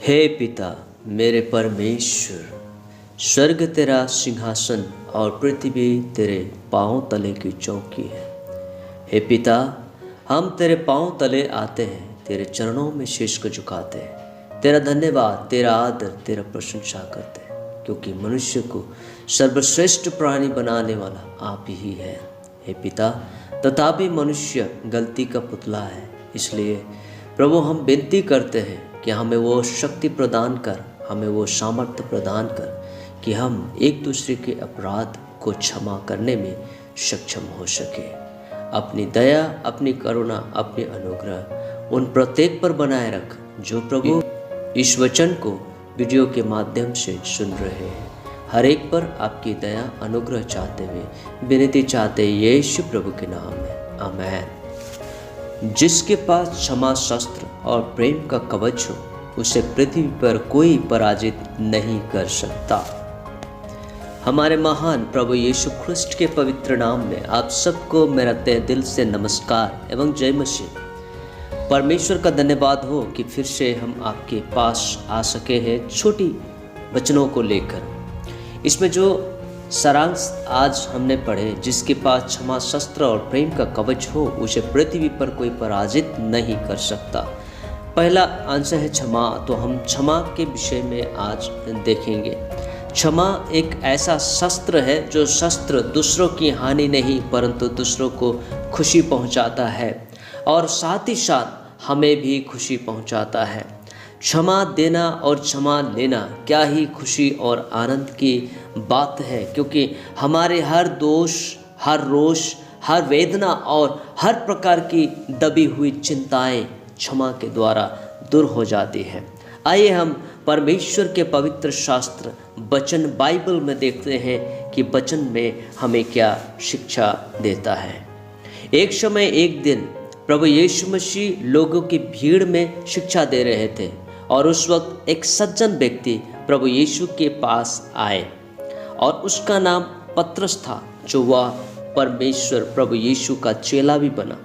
हे पिता मेरे परमेश्वर, स्वर्ग तेरा सिंहासन और पृथ्वी तेरे पाँव तले की चौकी है। हे पिता, हम तेरे पाँव तले आते हैं, तेरे चरणों में शीश को झुकाते हैं, तेरा धन्यवाद, तेरा आदर, तेरा प्रशंसा करते हैं, क्योंकि मनुष्य को सर्वश्रेष्ठ प्राणी बनाने वाला आप ही है। हे पिता, तथापि मनुष्य गलती का पुतला है, इसलिए प्रभु हम विनती करते हैं कि हमें वो शक्ति प्रदान कर, हमें वो सामर्थ्य प्रदान कर कि हम एक दूसरे के अपराध को क्षमा करने में सक्षम हो सके। अपनी दया, अपनी करुणा, अपनी अनुग्रह उन प्रत्येक पर बनाए रख जो प्रभु इस वचन को वीडियो के माध्यम से सुन रहे हैं। हर एक पर आपकी दया अनुग्रह चाहते हुए विनती चाहते यीशु प्रभु के नाम में, आमेन। जिसके पास क्षमा शस्त्र और प्रेम का कवच हो, उसे पृथ्वी पर कोई पराजित नहीं कर सकता। हमारे महान प्रभु यीशु ख्रिस्ट के पवित्र नाम में आप सबको मेरा तहे दिल से नमस्कार एवं जय मसीह। परमेश्वर का धन्यवाद हो कि फिर से हम आपके पास आ सके हैं छोटी वचनों को लेकर। इसमें जो सारांश आज हमने पढ़े, जिसके पास क्षमा शस्त्र और प्रेम का कवच हो, उसे पृथ्वी पर कोई पराजित नहीं कर सकता। पहला अंश है क्षमा, तो हम क्षमा के विषय में आज देखेंगे। क्षमा एक ऐसा शस्त्र है जो शस्त्र दूसरों की हानि नहीं परंतु दूसरों को खुशी पहुंचाता है और साथ ही साथ हमें भी खुशी पहुंचाता है। क्षमा देना और क्षमा लेना क्या ही खुशी और आनंद की बात है, क्योंकि हमारे हर दोष, हर रोष, हर वेदना और हर प्रकार की दबी हुई चिंताएं क्षमा के द्वारा दूर हो जाती है। आइए हम परमेश्वर के पवित्र शास्त्र वचन बाइबल में देखते हैं कि वचन में हमें क्या शिक्षा देता है। एक समय एक दिन प्रभु यीशु मसीह लोगों की भीड़ में शिक्षा दे रहे थे और उस वक्त एक सज्जन व्यक्ति प्रभु यीशु के पास आए और उसका नाम पतरस था, जो वह परमेश्वर प्रभु यीशु का चेला भी बना।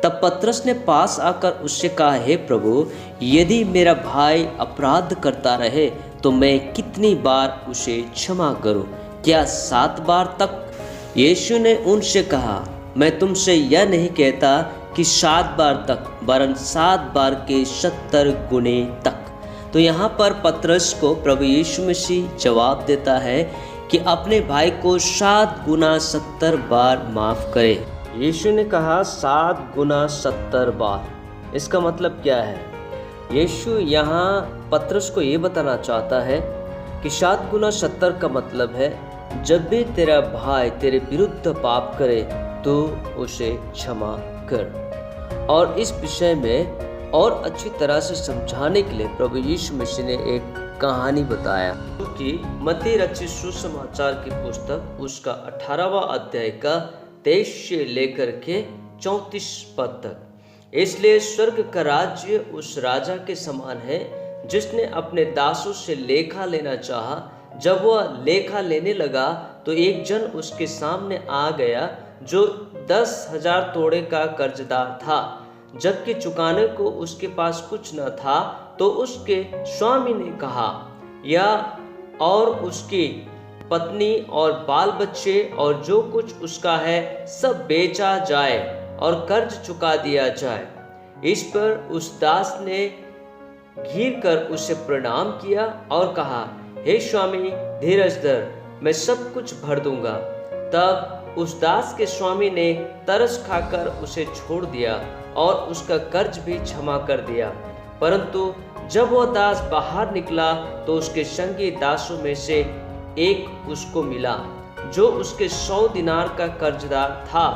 तब पतरस ने पास आकर उससे कहा, हे प्रभु, यदि मेरा भाई अपराध करता रहे तो मैं कितनी बार उसे क्षमा करूं? क्या 7 बार तक? यीशु ने उनसे कहा, मैं तुमसे यह नहीं कहता कि 7 बार तक, वरन 7 बार के 70 गुने तक। तो यहाँ पर पतरस को प्रभु यीशु मसीह जवाब देता है कि अपने भाई को 7 गुना 70 बार माफ़ करे। यीशु ने कहा 7 गुना 70 बार। इसका मतलब क्या है? यीशु यहाँ पतरस को ये बताना चाहता है कि 7 गुना 70 का मतलब है जब भी तेरा भाई तेरे विरुद्ध पाप करे तो उसे क्षमा कर। और इस विषय में और अच्छी तरह से समझाने के लिए प्रभु यीशु मसीह ने एक कहानी बताया, क्योंकि मत्ती रचित सुसमाचार की पुस्तक उसका 18वां अध्याय का 23 से लेकर के 34 पद तक। इसलिए स्वर्ग का राज्य उस राजा के समान है जिसने अपने दासों से लेखा लेना चाहा। जब वह लेखा लेने लगा तो एक जन उसके सामने आ गया जो 10,000 तोड़े का कर्जदार था। जबकि चुकाने को उसके पास कुछ न था, तो उसके स्वामी ने कहा, या और उसकी पत्नी और बाल बच्चे और जो कुछ उसका है सब बेचा जाए और कर्ज चुका दिया जाए। इस पर उस दास ने घिर कर उसे प्रणाम किया और कहा, हे स्वामी, धीरज धर, मैं सब कुछ भर दूंगा। तब उस दास के स्वामी ने तरस खाकर उसे छोड़ दिया और उसका कर्ज भी क्षमा कर दिया। परंतु जब वह दास बाहर निकला तो उसके संगी दासों में से एक उसको मिला जो उसके 100 दिनार का कर्जदार था।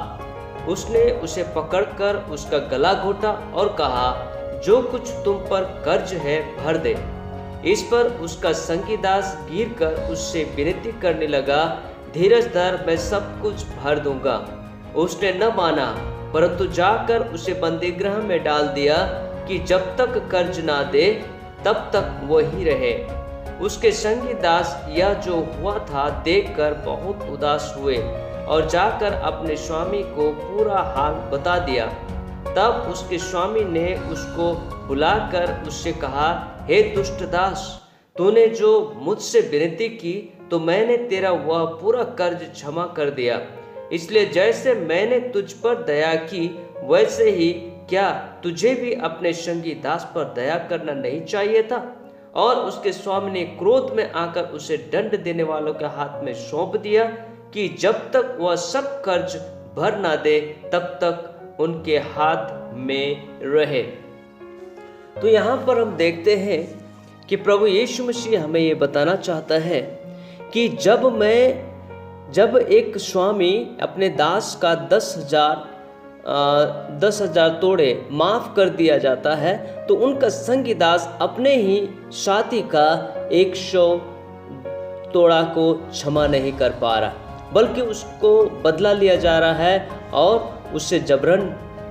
उसने उसे पकड़कर उसका गला घोटा और कहा, जो कुछ तुम पर कर्ज है भर दे। इस पर उसका संगी दास गिर कर उससे विनती करने लगा, धीरज धर, मैं सब कुछ भर दूंगा। उसने न माना, परंतु जाकर उसे बंदीगृह में डाल दिया कि जब तक कर्ज ना दे तब तक वही रहे। उसके संगी दास यह जो हुआ था देखकर बहुत उदास हुए और जाकर अपने स्वामी को पूरा हाल बता दिया। तब उसके स्वामी ने उसको बुलाकर उससे कहा, हे दुष्ट दास, तूने जो मुझसे विनती की तो मैंने तेरा वह पूरा कर्ज क्षमा कर दिया। इसलिए जैसे मैंने तुझ पर दया की, वैसे ही क्या तुझे भी अपने संगी दास पर दया करना नहीं चाहिए था? और उसके स्वामी ने क्रोध में आकर उसे दंड देने वालों के हाथ में सौंप दिया कि जब तक वह सब कर्ज भर ना दे तब तक उनके हाथ में रहे। तो यहाँ पर हम देखते हैं कि प्रभु यीशु मसीह हमें ये बताना चाहता है कि जब एक स्वामी अपने दास का 10,000 तोड़े माफ कर दिया जाता है, तो उनका संगी दास अपने ही साथी का 100 तोड़ा को क्षमा नहीं कर पा रहा, बल्कि उसको बदला लिया जा रहा है और उससे जबरन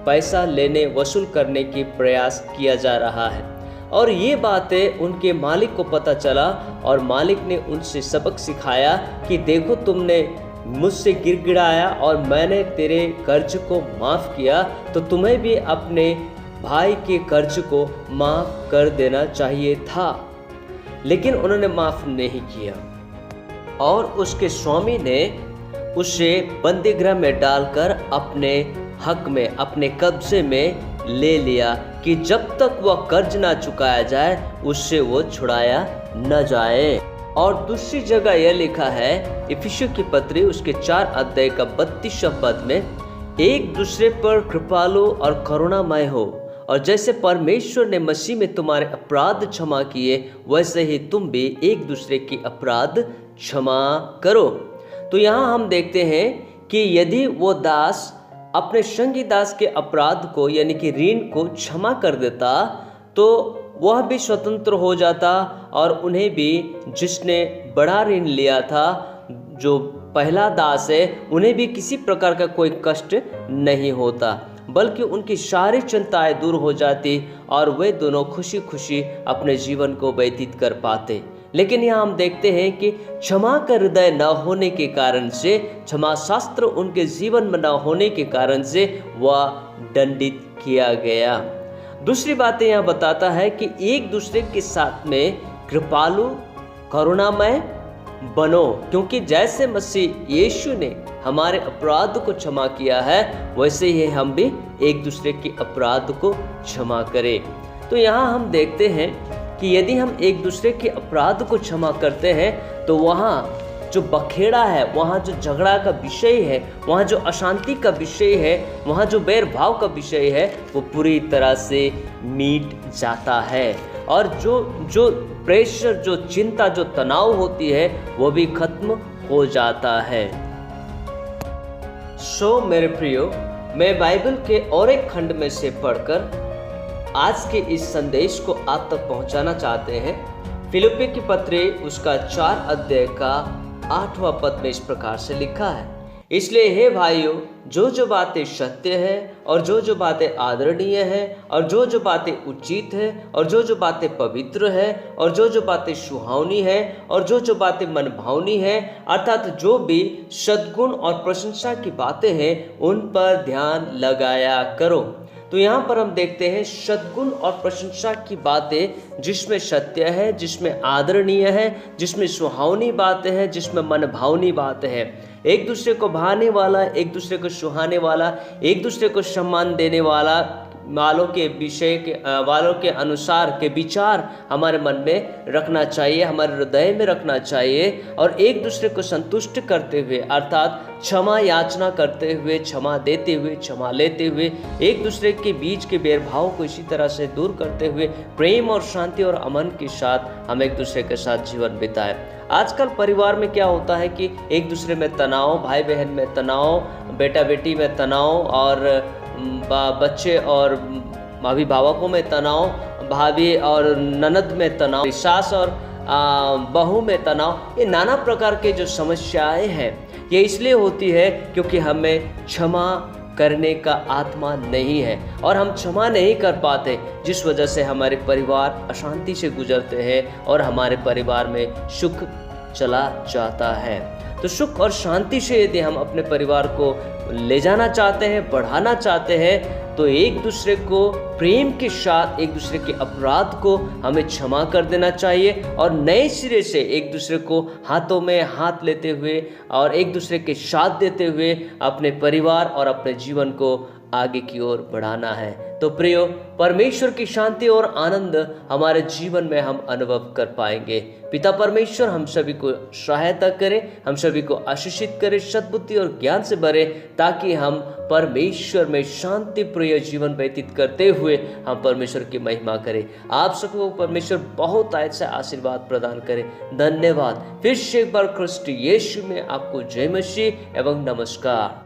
पैसा लेने वसूल करने की प्रयास किया जा रहा है। और ये बातें उनके मालिक को पता चला और मालिक ने उनसे सबक सिखाया कि देखो, तुमने मुझसे गिड़गिड़ाया और मैंने तेरे कर्ज को माफ़ किया, तो तुम्हें भी अपने भाई के कर्ज को माफ़ कर देना चाहिए था। लेकिन उन्होंने माफ़ नहीं किया और उसके स्वामी ने उसे बंदीगृह में डालकर अपने हक में, अपने कब्जे में ले लिया कि जब तक वह कर्ज ना चुकाया जाए उससे वो छुड़ाया न जाए। और दूसरी जगह यह लिखा है इफिसियों की पत्री उसके 4 अध्याय का 32 पद में, एक दूसरे पर कृपालु और करुणामय हो, और जैसे परमेश्वर ने मसीह में तुम्हारे अपराध क्षमा किए, वैसे ही तुम भी एक दूसरे की अपराध क्षमा करो। तो यहाँ हम देखते हैं कि यदि वो दास अपने संगी दास के अपराध को यानी कि ऋण को क्षमा कर देता तो वह भी स्वतंत्र हो जाता और उन्हें भी, जिसने बड़ा ऋण लिया था, जो पहला दास है, उन्हें भी किसी प्रकार का कोई कष्ट नहीं होता, बल्कि उनकी सारी चिंताएं दूर हो जाती और वे दोनों खुशी खुशी अपने जीवन को व्यतीत कर पाते। लेकिन यहाँ हम देखते हैं कि क्षमा का हृदय न होने के कारण से, क्षमा शास्त्र उनके जीवन में न होने के कारण से वह दंडित किया गया। दूसरी बात यहाँ बताता है कि एक दूसरे के साथ में कृपालु करुणामय बनो, क्योंकि जैसे मसीह यीशु ने हमारे अपराध को क्षमा किया है, वैसे ही हम भी एक दूसरे के अपराध को क्षमा करें। तो यहाँ हम देखते हैं कि यदि हम एक दूसरे के अपराध को क्षमा करते हैं तो वहाँ जो बखेड़ा है, वहाँ जो झगड़ा का विषय है, वहाँ जो अशांति का विषय है, वहाँ जो बैर भाव का विषय है, वो पूरी तरह से मिट जाता है और जो प्रेशर, जो चिंता, जो तनाव होती है वो भी खत्म हो जाता है। मेरे प्रियो, मैं बाइबल के और एक खंड में से पढ़कर आज के इस संदेश को आप तक पहुंचाना चाहते हैं। फिलिप्पी की पत्री उसका 4 अध्याय का 8वां पद में इस प्रकार से लिखा है, इसलिए हे भाइयों, जो बातें सत्य है और जो बातें आदरणीय है और जो बातें उचित है और जो बातें पवित्र है और जो बातें सुहावनी है और जो बातें मनभावनी है, अर्थात जो भी सद्गुण और प्रशंसा की बातें हैं, उन पर ध्यान लगाया करो। तो यहाँ पर हम देखते हैं सद्गुण और प्रशंसा की बातें, जिसमें सत्य है, जिसमें आदरणीय है, जिसमें सुहावनी बातें हैं, जिसमें मनभावनी बातें हैं, एक दूसरे को भाने वाला, एक दूसरे को सुहाने वाला, एक दूसरे को सम्मान देने वाला, वालों के अनुसार के विचार हमारे मन में रखना चाहिए, हमारे हृदय में रखना चाहिए और एक दूसरे को संतुष्ट करते हुए, अर्थात क्षमा याचना करते हुए, क्षमा देते हुए, क्षमा लेते हुए, एक दूसरे के बीच के भेदभाव को इसी तरह से दूर करते हुए प्रेम और शांति और अमन के साथ हम एक दूसरे के साथ जीवन बिताएं। आजकल परिवार में क्या होता है कि एक दूसरे में तनाव, भाई बहन में तनाव, बेटा बेटी में तनाव और बच्चे और अभिभावकों में तनाव, भाभी और ननद में तनाव, सास और बहू में तनाव, ये नाना प्रकार के जो समस्याएं हैं, ये इसलिए होती है क्योंकि हमें क्षमा करने का आत्मा नहीं है और हम क्षमा नहीं कर पाते, जिस वजह से हमारे परिवार अशांति से गुजरते हैं और हमारे परिवार में सुख चला जाता है। तो सुख और शांति से यदि हम अपने परिवार को ले जाना चाहते हैं, बढ़ाना चाहते हैं, तो एक दूसरे को प्रेम के साथ एक दूसरे के अपराध को हमें क्षमा कर देना चाहिए और नए सिरे से एक दूसरे को हाथों में हाथ लेते हुए और एक दूसरे के साथ देते हुए अपने परिवार और अपने जीवन को आगे की ओर बढ़ाना है। तो प्रियो, परमेश्वर की शांति और आनंद हमारे जीवन में हम अनुभव कर पाएंगे। पिता परमेश्वर हम सभी को सहायता करे, हम सभी को आशीषित करे, सद्बुद्धि और ज्ञान से भरे, ताकि हम परमेश्वर में शांति प्रिय जीवन व्यतीत करते हुए हम परमेश्वर की महिमा करें। आप सबको परमेश्वर बहुत ऐसा आशीर्वाद प्रदान करे। धन्यवाद। फिर से एक बार ख्रिस्ट यीशु में आपको जय मसीह एवं नमस्कार।